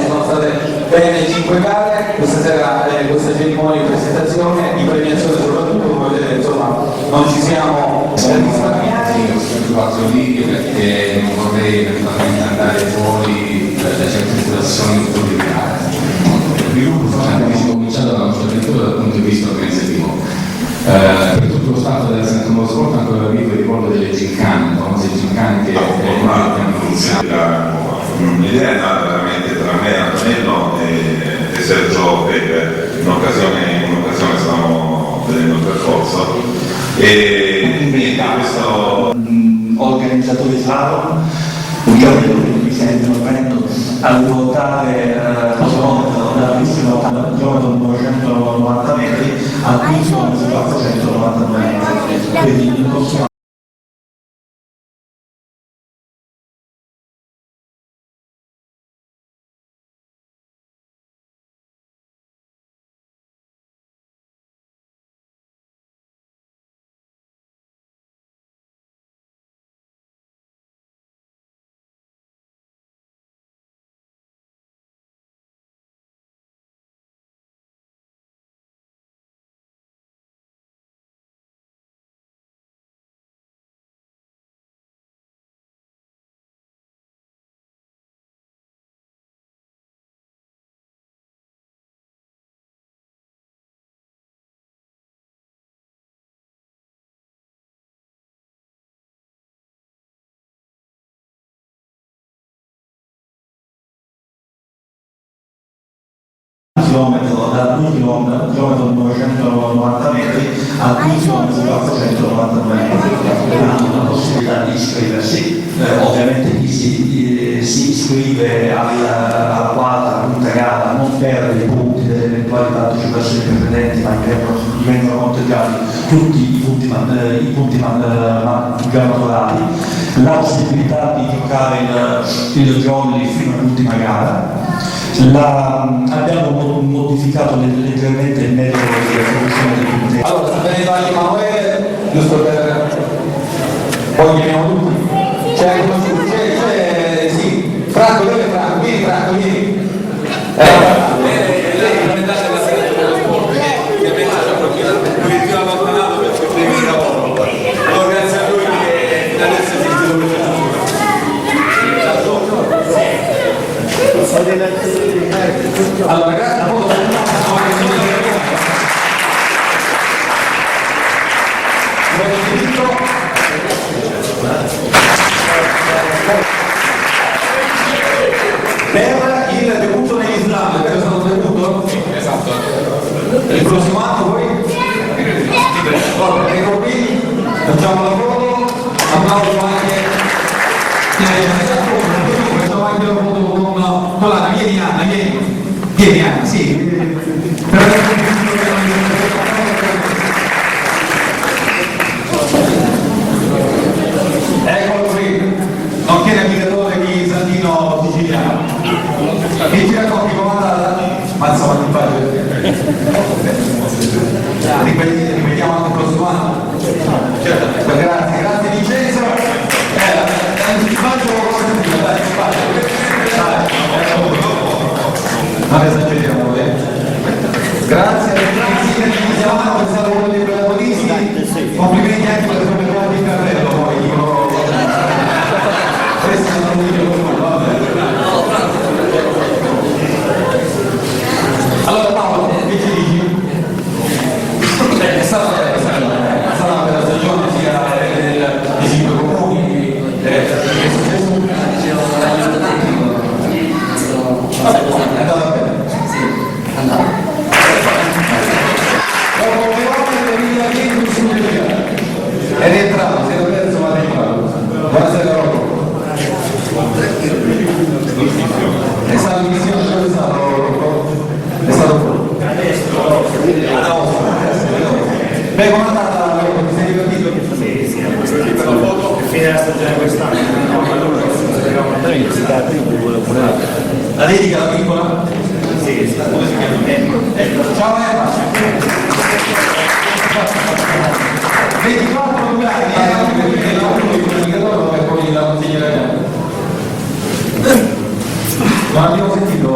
ci sono state bene 5 gare, questa sera questa cerimonia di presentazione, di premiazione soprattutto, come vedete insomma non ci siamo risparmiati. Spazio lì perché non vorrei eventualmente andare fuori da certe situazioni di gara. Il gruppo abbiamo cominciato la nostra avventura dal punto di vista organizzativo. Per tutto lo stato della Santa Motorsport ancora vivo il ricordo delle gincane, famose gincane che abbiamo iniziato. L'idea è nata veramente tra me, Antonello e Sergio, che in un'occasione stavamo vedendo il percorso e quindi questo organizzatori slalom, un giorno che mi sentono prendo a ruotare dall'ultimo chilometro numero 190 metri all'ultimo 490 metri, quindi il prossimo chilometro dall'ultimo chilometro numero 190 metri all'ultimo 490 metri, hanno la possibilità di iscriversi, ovviamente chi si iscrive alla quarta, quinta gara non perde i punti delle eventuali partecipazioni precedenti, ma gli vengono conteggiati tutti i punti grammatoriali, la possibilità di giocare il jolly fino all'ultima gara. Abbiamo modificato leggermente il metodo di soluzione dei punti. Allora, sta venendo anche Emanuele, giusto per... poi chiamiamo tutti. C'è, sì. Franco, dove è Franco? Vieni Franco, vieni. Lei implementate la sede del trasporto, ovviamente ci ha proprio il più allontanato per questo lavoro. Allora, grazie a lui che adesso esiste dove Allora, grazie a voi. Per il debutto nell'Islam, è stato il debutto? esatto. Il prossimo anno poi? Ecco qui, facciamo la foto, applauso anche facciamo anche la foto con l'Anna, vieni Anna, vieni Anna, sì. Eccolo qui, nonché navigatore di Santino siciliano. E ci racconti come è andata? Ma insomma ti faccio ripetiamo anche il prossimo anno. Grazie Vincenzo. Ti faccio dai, non esageriamo, grazie a tutti che iniziamo, è stato uno dei protagonisti, complimenti anche per come trovato il carrello poi questo è un video. Allora Paolo, che ci dici? È stata una bella stagione sia dei 5 comuni è andata bene. Sì, andava. Dopo le volte è rientrato, si era perso ma è rientrato. Buonasera Rocco. È stato in missione, dove è stato Rocco? È stato fuori. Beh, come è andata Rocco? Ti sei divertito? Sì, per la foto che fine della stagione quest'anno. La dedica la piccola? Sì, Come si chiama? Ciao Emma! 24 anni, perché l'auto di comunicatore e poi la consegna. Non abbiamo sentito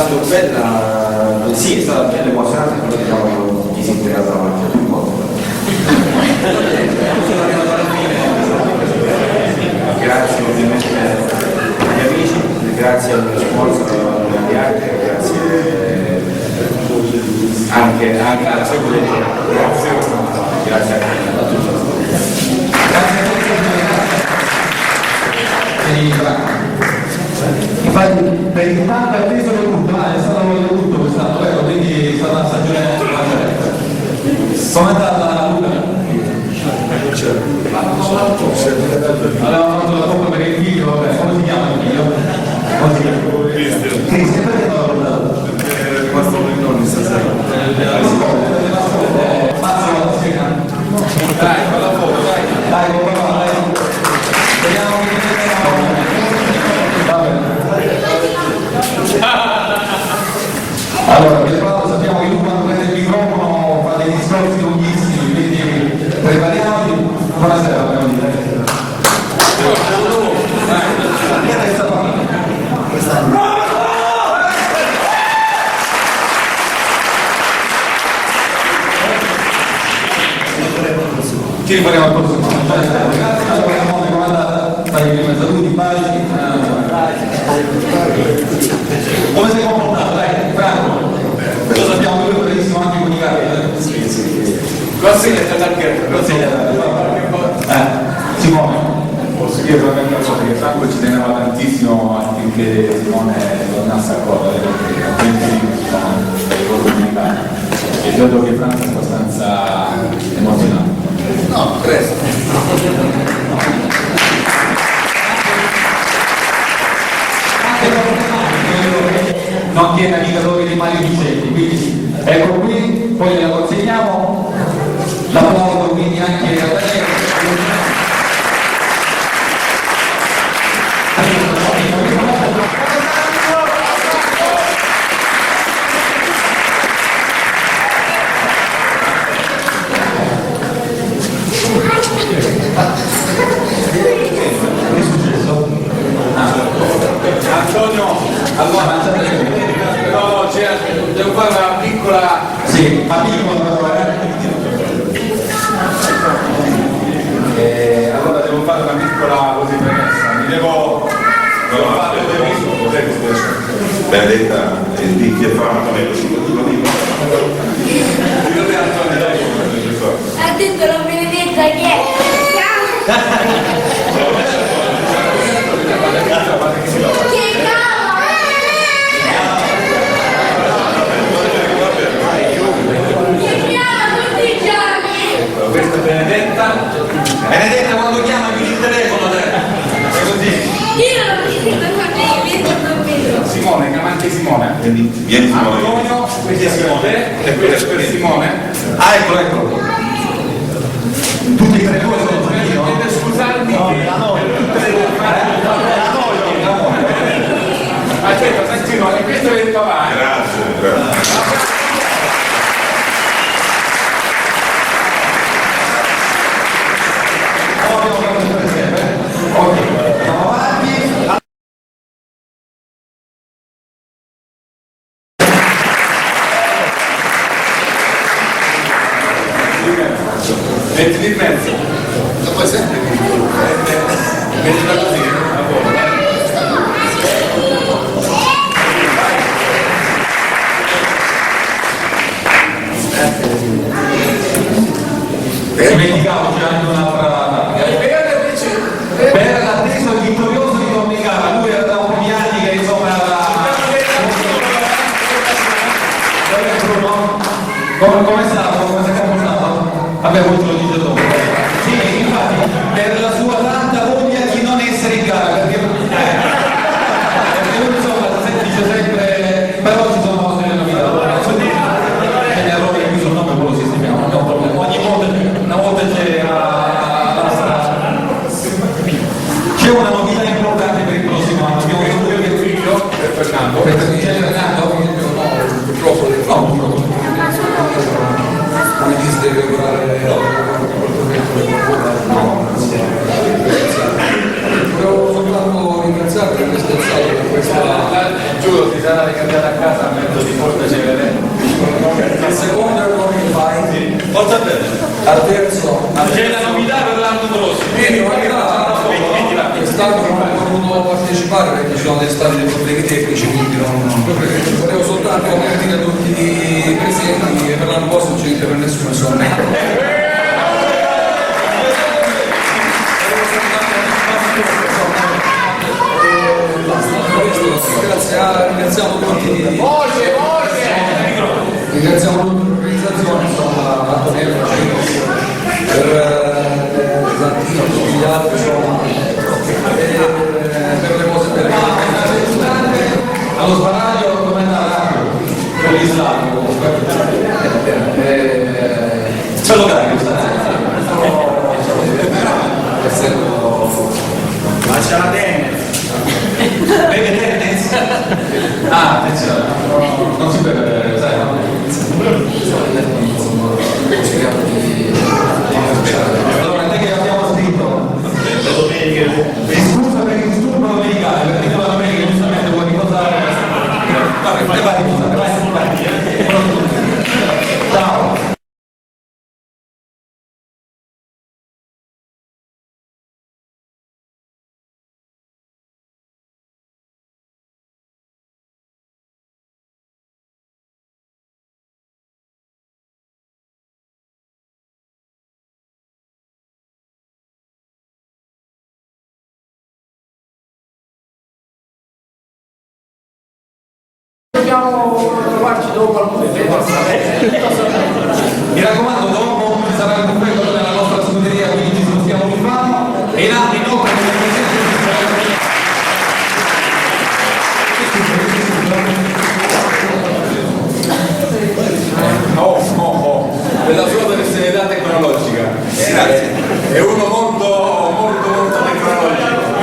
stato bella, sì, è stata bella emozionante, però diciamo chi si interessa anche un po'. Sono arrivato alla fine, grazie ovviamente agli amici, grazie al mio sponsor di arte, grazie anche alla seguente, grazie a tutti. Grazie a tutti. Infatti per il tanto atteso debutto, è stato un debutto quest'anno, vero? Quindi è stata una stagione eccellente. Come è andata Luca? Avevamo fatto la coppa per il figlio, vabbè, come si chiama il figlio? Cristian, perché non l'ho portato? È rimasto un nonno stasera. Massimo, sì, Dai, fa la foto, dai. dai, con papà, dai. Vediamo che va bene. Allora, per quanto sappiamo che lui quando prende il microfono fa dei discorsi lunghissimi, quindi prepariamoci. Buonasera, abbiamo detto. Ci riferiamo al prossimo anno. Allora, come è andata? Fai prima saluti, baci. Come sei comportato? Dai, Franco. Lo sappiamo che lui è bravissimo anche con i carri. Sì. Consegna dal ghetto, Simone. Posso dire solamente una cosa, che Franco ci teneva tantissimo affinché Simone tornasse a correre, perché altrimenti sono dei loro comunitari. E credo che Franco è abbastanza emozionato. no, presto. Non tiene navigatori di Mario Vicetti, quindi ecco qui, poi gliela consegniamo, l'applauso quindi anche a lei. Antonio, allora, no, devo fare una piccola... Sì, ma piccolo però, allora devo fare una piccola così premessa, mi devo fare Benedetta, di chi è fatto Antonello, Ha detto la benedetta che è? Che questa è Benedetta. Benedetta quando chiama mi il telefono te. È così. io non mi sento davvero. Simone, chiama anche Simone. Vieni Simone. Antonio, questo è per te e questo è per Simone. Ah, eccolo. Tutti e tre due sono io. Dovete scusarmi per tutte le aspetta, Santino, e questo è il papà. Grazie. Ok, andiamo avanti. Mettili in mezzo. Lo puoi sempre mettila così, a voi. Dimenticavo c'è anche un'altra per l'atteso e vittorioso di Domenicana, lui era da un po' di anni che insomma come è stato? Come si è comportato? Vabbè, poi te lo dice dopo. Sì, infatti, per la sua tanta voglia di non essere in gara, perché lui insomma dice sempre, però ci sono delle novità. E gli errori qui sul nome poi lo sistemiamo, non è un problema. Ogni volta, una volta c'è la strada. C'è una novità importante per il prossimo anno, abbiamo detto che il figlio Per Fernando. c'è Fernando? Purtroppo le come ti si deve regolare volevo soltanto ringraziarti per questo stato, per questa sicuro ti sarà ricambiata a casa a mezzo di Porta Celere. Il secondo è quello che fai, Forza bene. al terzo, C'è la novità per l'anno prossimo. quest'anno non ho potuto partecipare perché ci sono stati dei problemi tecnici, quindi volevo soltanto dire a tutti i presenti che per l'anno prossimo non c'è niente per nessuno, insomma. Ringraziamo tutti ringraziamo l'organizzazione, insomma, Antonello, per Santino, tutti gli altri, insomma, per le cose belle. Allo sparaglio come andrà? Per l'Islam comunque. Ce lo carico, Ma c'è la tennis. beve tennis? Ah, attenzione, non si beve, sai, no? Allora, non è che abbiamo scritto scusa per il disturbo domenicale, perché la domenica giustamente vuoi ricordare. Vai. Ciao. Dobbiamo trovarci dopo al buffet. Mi raccomando, dopo ci sarà il buffet nella nostra scuderia, quindi ci spostiamo più mano e in anni inoltre Quella sua deve essere età tecnologica. Grazie. È uno molto tecnologico.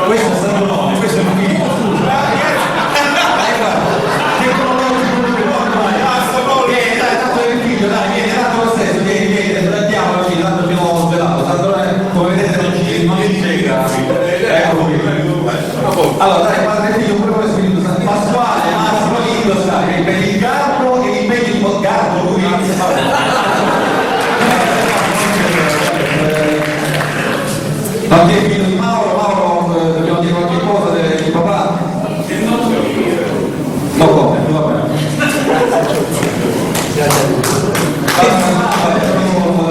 questo è stato no, questo è un video. Vieni, tanto lo stesso, vieni, andiamoci, tanto abbiamo svelato, tanto come vedete non ci c'è grafico. Ecco qui. Allora dai, padre figlio, pure come Spirito Santo, Pasquale, Massimo, Lindo, sai, per il garbo e impegni di garbo, lui. Non ti è figlio di Mauro, dobbiamo dire qualche cosa di papà? No, come? Va bene.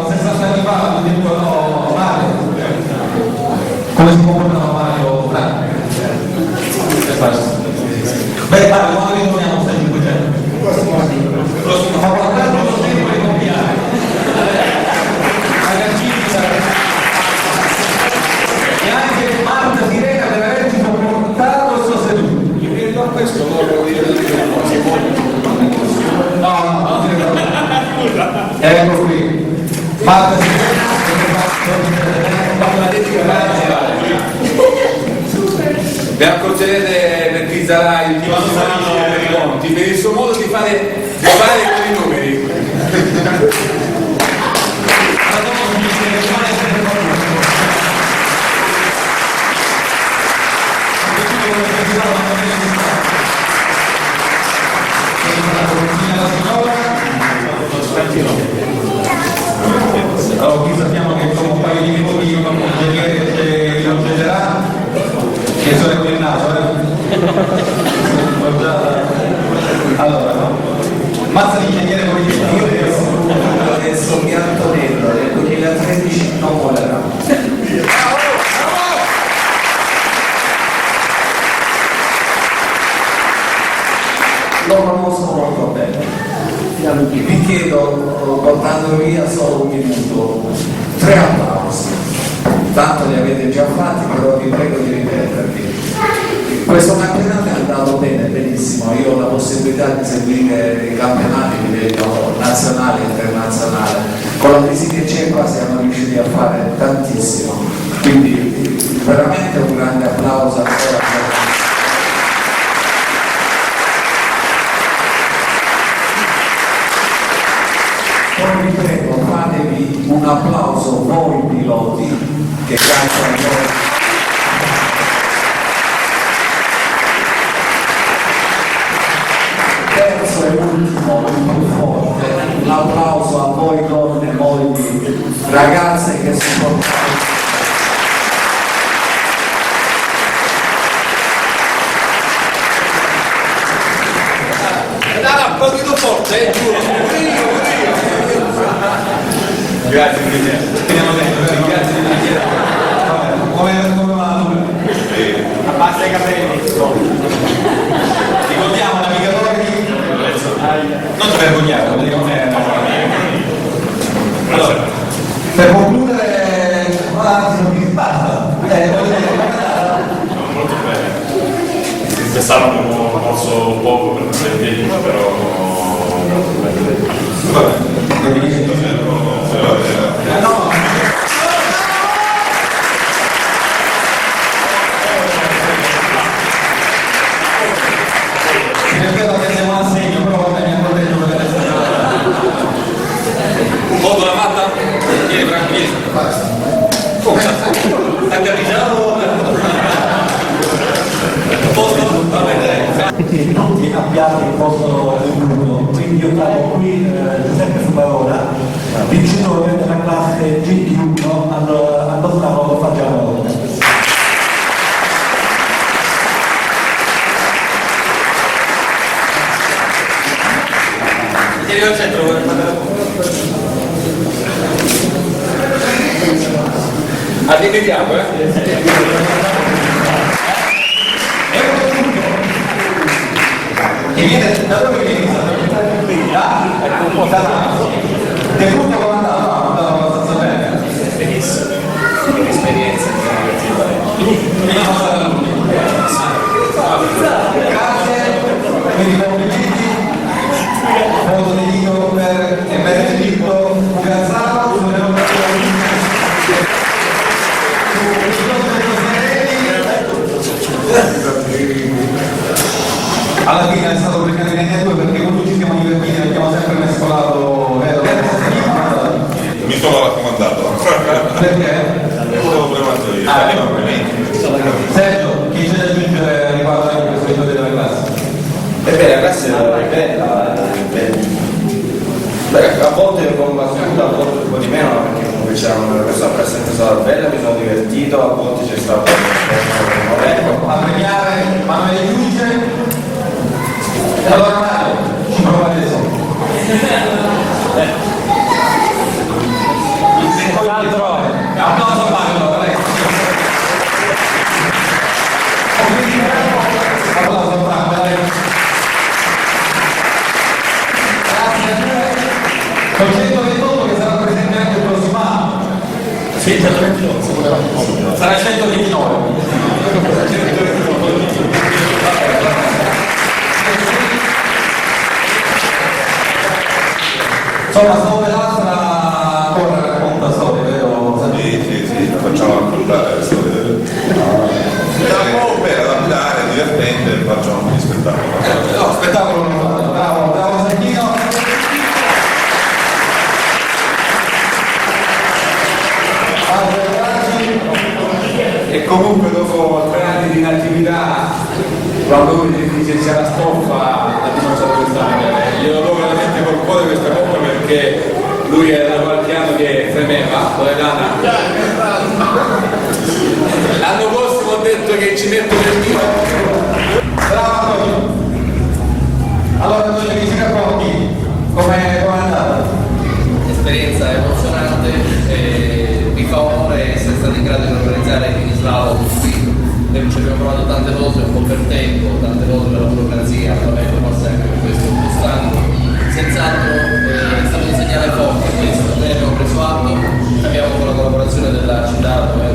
60 anni fa tutti dicono Mario, come si comportava Mario Franco? Beh, Mario, quando ritorniamo stai 500? Ma guardate lo tempo di copiare e anche Marta Sirena deve averci sopportato il suo seduto. Io credo a questo loro No, ecco qui. Marta Vi accorgerete per chi sarà il primo per i conti, per il suo modo di fare con i numeri. Allora, qui sappiamo che sono un paio di minuti, un ingegnere che lo succederà, che sono qui il naso, Allora, mazza l'ingegnere politico. Io adesso mi Antonello del 2013 non volerà. Lo conosco molto bene. Vi chiedo, portando via solo un minuto, 3 applausi. Tanto li avete già fatti, però vi prego di ripetervi. Questo campionato è andato bene, benissimo. Io ho la possibilità di seguire i campionati a livello nazionale e internazionale. Con la crisi che c'è qua siamo riusciti a fare tantissimo. Quindi veramente un grande applauso ancora. Poi vi prego, fatevi un applauso voi piloti che grazie a voi Dai, un pochino forte, giuro. Grazie Presidente. Teniamo dentro, grazie di venire. Come va? Abbassa i capelli. Ricordiamo navigatori. Non ci vergogniamo, perché non è una allora, per concludere, anzi non mi basta. Molto bene. Quest'anno abbiamo mosso poco per prendere i piedi, però molto bene. Modo la fatta? Vieni tranquillo. Come sta caricando? Posto? Va bene. Tutti abbiate il vostro debutto, quindi io trovo qui Giuseppe Fumarola, vincitore della classe GT1 al Dottorano Fagiano. Tieni al centro. Addividiamo, E viene da dove viene esattamente? Ecco un po' da debutto come andava abbastanza bene. Benissimo. L'esperienza Grazie, quindi complimenti. Voto dedico per Filippo Gazzaro, alla fine è stato precario nei network perché con lui ci siamo divertiti, abbiamo sempre mescolato Mi sono raccomandato. perché? Volevo premanto io. Sergio, chi c'è da aggiungere riguardo anche questo livello della classe? Ebbene, la classe è bella, beh, a volte un po' battuta, a volte un po' di meno, perché comunque questa presente è stata bella, mi sono divertito, a volte c'è stato Ecco, a premiare Manuele Giudice. Allora Mario, ci prova adesso. Applauso a Mario, dai. Applauso a Mario, dai. Grazie a te. Con 128 che sarà presente anche il prossimo anno. Sì, 129. Sarà 129. Insomma, sto per l'altra ancora racconta storie, vero? Sì, la facciamo raccontare la storia delle... Era da guidare, divertente, facciamo un spettacolo. No, spettacolo non fatto. Bravo Santino. E comunque dopo 3 anni di inattività, quando lui dice c'è la stoffa, ha dimostrato quest'anno. Io lo do veramente col cuore questa coppa perché lui era da qualche anno che fremeva, Loredana. L'anno prossimo ho detto che ci metto nel mio. Bravo Antonio. Allora Antonio, mi si racconti com'è andata? Esperienza emozionante e mi fa onore essere stato in grado di organizzare il mini slalom qui. Ci abbiamo provato tante volte, un po' per tempo, tante volte per la burocrazia, vabbè, forse anche per questo quest'anno. Senz'altro è stato un segnale forte questo, noi abbiamo preso atto, abbiamo con la collaborazione della città dove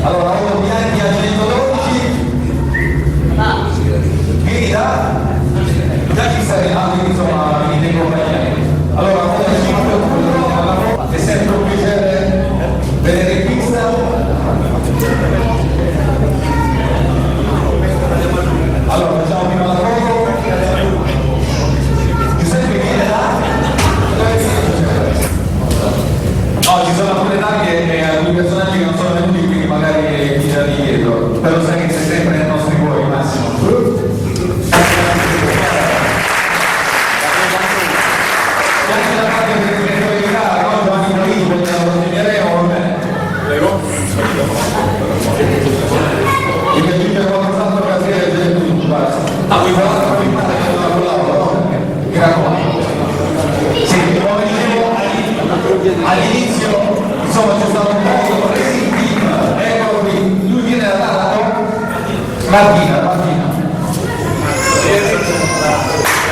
allora, uno bianchi a 112. Vieni da chi sei? Insomma, vieni dei compagni. Allora, è sempre un piacere vedere in pista. Allora, facciamo prima la foto. Giuseppe viene da? No, ci sono alcune taglie e alcuni personaggi che non sono venuti, quindi magari ti da dietro. Però sai che sei sempre nei nostri cuori, Massimo.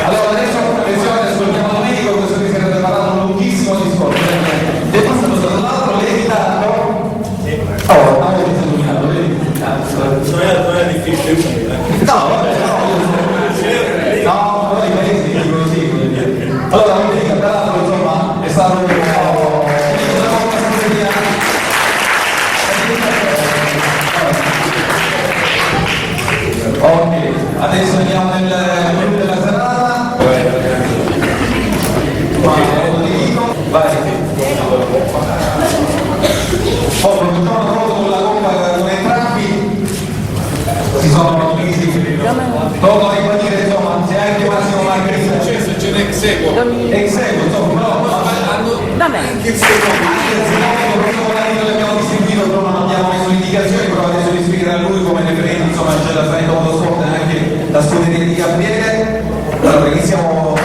Allora adesso attenzione, ascoltiamo Domenico, questo che si era preparato un lunghissimo discorso. È passato dall'altro, lei ritardo. Oh, ma avete illuminato, vedi? Non è difficile uscire. No, vabbè, no. No, però i paesi dicono così. Allora, Domenico, tra l'altro, insomma, è stato un po'... Ok, adesso andiamo nel menu della serata. Vai. Poi produciamo una foto con la coppa con entrambi. Si sono divisi. Todo ribadire, insomma, c'è anche Massimo Margherita. Ce n'è Exequo. Exequo, insomma, però anche il secondo l'abbiamo distribuito, però non abbiamo messo indicazioni, però adesso vi spiegherà lui come le prendi, insomma c'è la Trento Motorsport e anche la scuderia di Gabriele. Allora iniziamo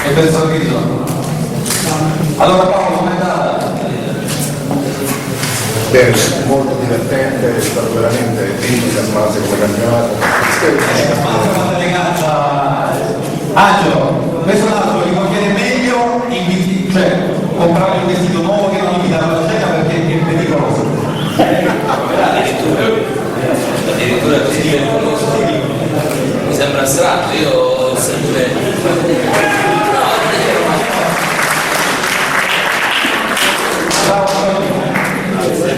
e per sorriso. Allora Paolo, com'è andata? Bene, molto divertente, è stato veramente entusiasmante come campionato. Mazza legata. Angelo, questo è un altro, gli conviene meglio cioè comprare un vestito nuovo che non invitarlo alla cena perché è pericoloso. Addirittura così pericoloso. Mi sembra strano, io ho sempre...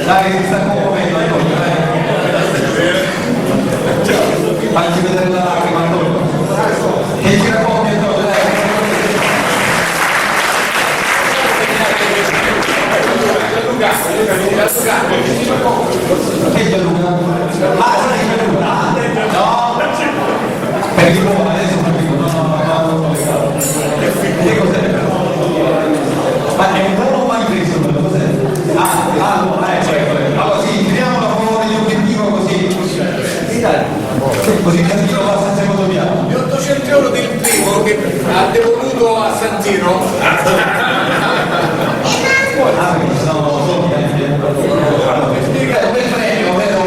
Dai, si sta commuovendo, facci vedere la lacrima, Antonio. Che ci racconti, Antonio, dai. Che Gianluca? Ah, sai Gianluca? No? Per il buono, adesso capivo, no. Che cos'è? Ma è un buono mai preso, cos'è? Allora sì, tiriamo la fuori dell'obiettivo così. Così Cantino va senza motoviaggio. Gli 800 euro del primo che ha devoluto a Santino. Sono soldi anche. Spiega un bel premio, vero?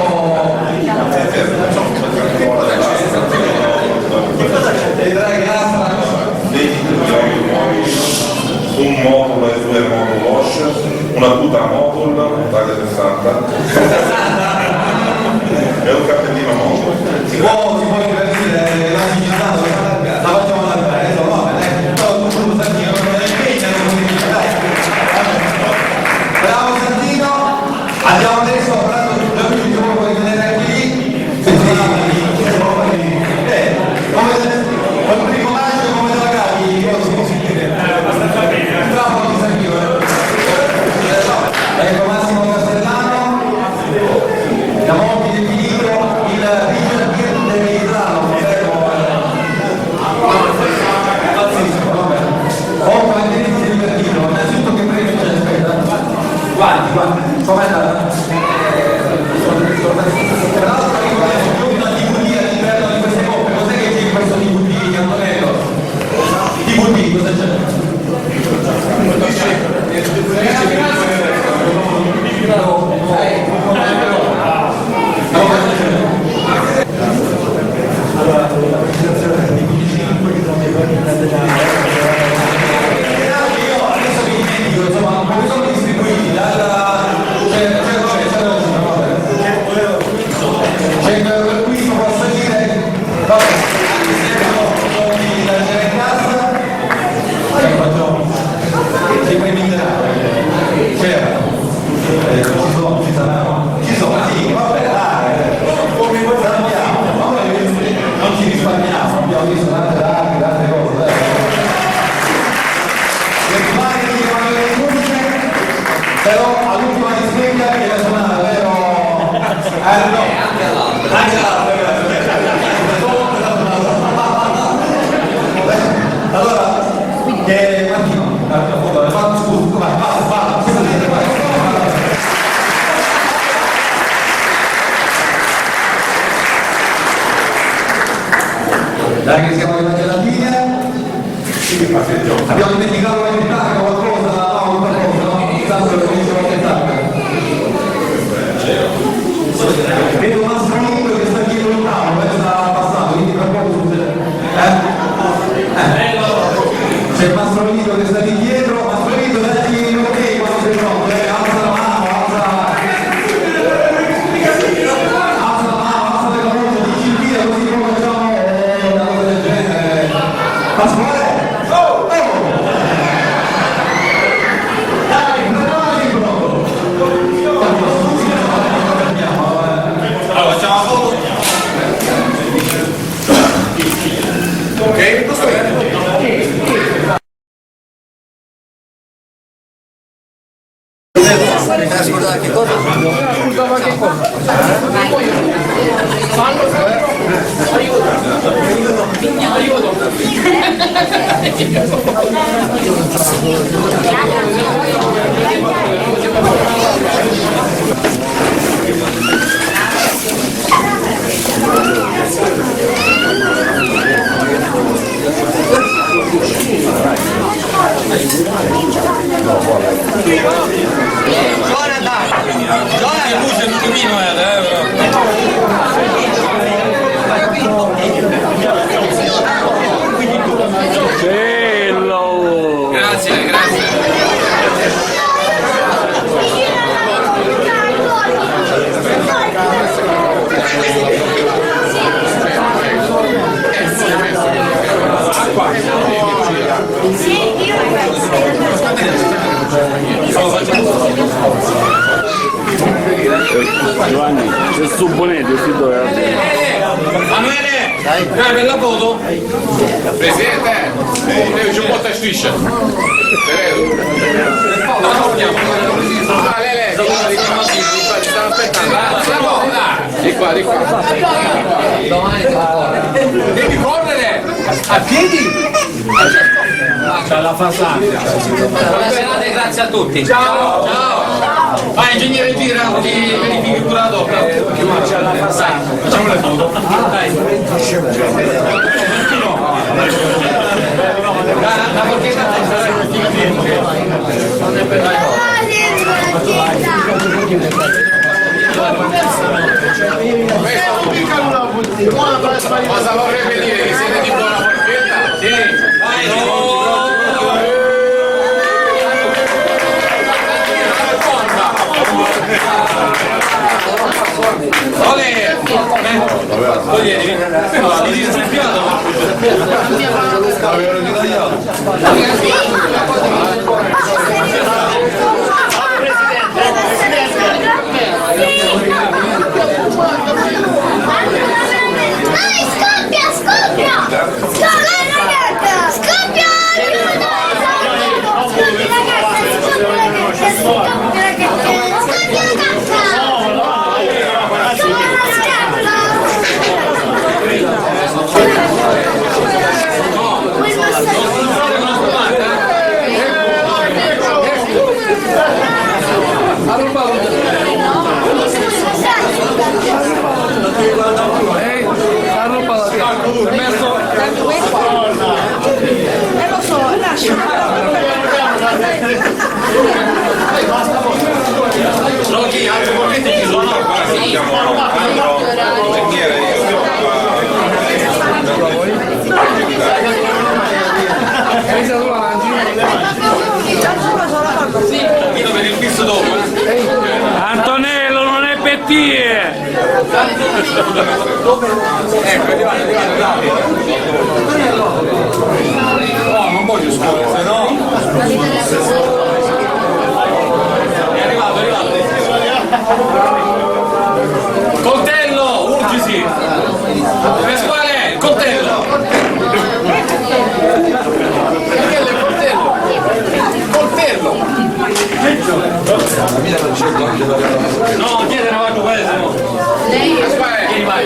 Un modulo e due modulo Bosch, una tuta modul, taglia 60 e un cappellino modul. Si può divertire, la signora la facciamo andare, va bene, Santino, bravo Santino, andiamo adesso a parlare di come puoi vedere anche lì, come primo maggio, come te la cavi, bravo Santino, ecco Massimo Castellano, da molti definito il Richard dell'Islamo, pazzesco, vabbè. Oh, mantenersi divertito, innanzitutto che premio c'è, aspetta. Guardi, com'è andata? Tra l'altro ricordiamo una DVD all'interno di queste coppe, cos'è che c'è in questo DVD, Antonello? DVD, cosa c'è? Allora, la presentazione di 25 che sono dei buoni nazionali. Io adesso vi dimentico, insomma, come sono distribuiti dalla... C'è per cui non posso dire... Vabbè, soldi da tenere in casa. Che poi mi c'era. Ci sono, sì, vabbè, dai. Non ci risparmiamo, abbiamo visto tante cose. Le rimane di Emanuele Giudice, però all'ultima dispensa che la suonata, vero? No, anche all'altra. Allora, che Martino, scusa, va. Dai che siamo arrivati alla fine. Abbiamo dimenticato qualcosa, no? Tanto lo cominciamo a tentare. Vedo un altro amico che sta dietro il tavolo, Scusa, che cosa? Scusa, ma che cosa? Grazie, grazie. Giovanni, c'è su Bonetti, si doveva. Manuele, dai per la foto. Presidente, c'è un po' di striscia. Ti stanno aspettando. Di qua, di qua. Devi correre! A piedi! C'è la fasata. Buona serata e grazie a tutti. Ciao! Ciao! Vai ingegnere tira, ti verifichi pure la doppia. C'è la fasata. Facciamo le foto. Dai. La forchetta non è per Cosa vorrebbe dire? Che siete di buona forchetta? Sì. Vai, Olè! Toglietevi! No, mi dice lo so, lascia. Rocky, altri momenti ci sono? Io per il fisso dopo. Antonello non è pettie! Ecco, arrivate. Oh, non voglio scuole, se no. È arrivato. Coltello, urgisi! Pasquale, coltello! Coltello! No, chiede una vacca, se no. Pasquale, vieni vai!